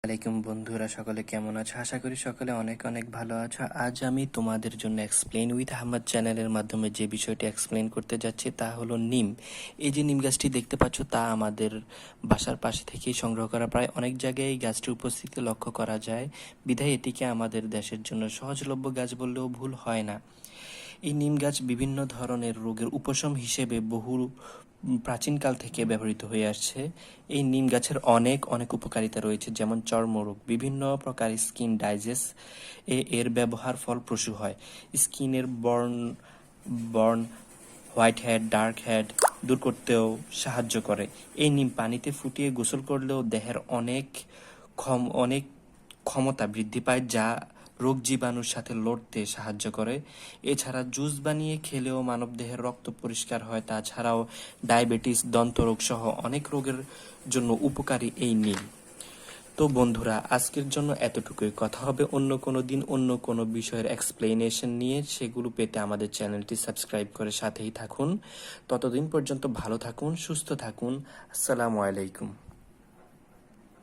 আলাইকুম বন্ধুরা, সকলে কেমন আছো? আশা করি সকলে অনেক অনেক ভালো আছো। আজ আমি তোমাদের জন্য এক্সপ্লেন উইথ আহমদ চ্যানেলের মাধ্যমে যে বিষয়টি এক্সপ্লেন করতে যাচ্ছি তা হলো নিম। এই যে নিম গাছটি দেখতে পাচ্ছ তা আমাদের বাসার পাশে থেকেই সংগ্রহ করা, প্রায় অনেক জায়গায় এই গাছটির উপস্থিতি লক্ষ্য করা যায়, বিধায় এটিকে আমাদের দেশের জন্য সহজলভ্য গাছ বললেও ভুল হয় না। এই নিম গাছ বিভিন্ন ধরনের রোগের উপশম হিসেবে বহু প্রাচীনকাল থেকে ব্যবহৃত হয়ে আসছে। এই নিম গাছের অনেক অনেক উপকারিতা রয়েছে, যেমন চর্মরোগ, বিভিন্ন প্রকার স্কিন ডাইজেস এর ব্যবহার ফলপ্রসূ হয়। স্কিনের born white head, dark head দূর করতেও সাহায্য করে। এই নিম পানিতে ফুটিয়ে গোসল করলেও দেহের অনেক ক্ষমতা বৃদ্ধি পায়, যা রোগ জীবাণুর সাথে লড়তে সাহায্য করে। এছাড়া জুস বানিয়ে খেলেও মানবদেহের রক্ত পরিষ্কার হয়। তাছাড়াও ডায়াবেটিস, দন্তরোগ সহ অনেক রোগের জন্য উপকারী এই নিম। তো বন্ধুরা, আজকের জন্য এতটুকুই। কথা হবে অন্য কোনো দিন অন্য কোনো বিষয়ের এক্সপ্লেনেশন নিয়ে। সেগুলো পেতে আমাদের চ্যানেলটি সাবস্ক্রাইব করে সাথেই থাকুন। ততদিন পর্যন্ত ভালো থাকুন, সুস্থ থাকুন। আসসালামু আলাইকুম।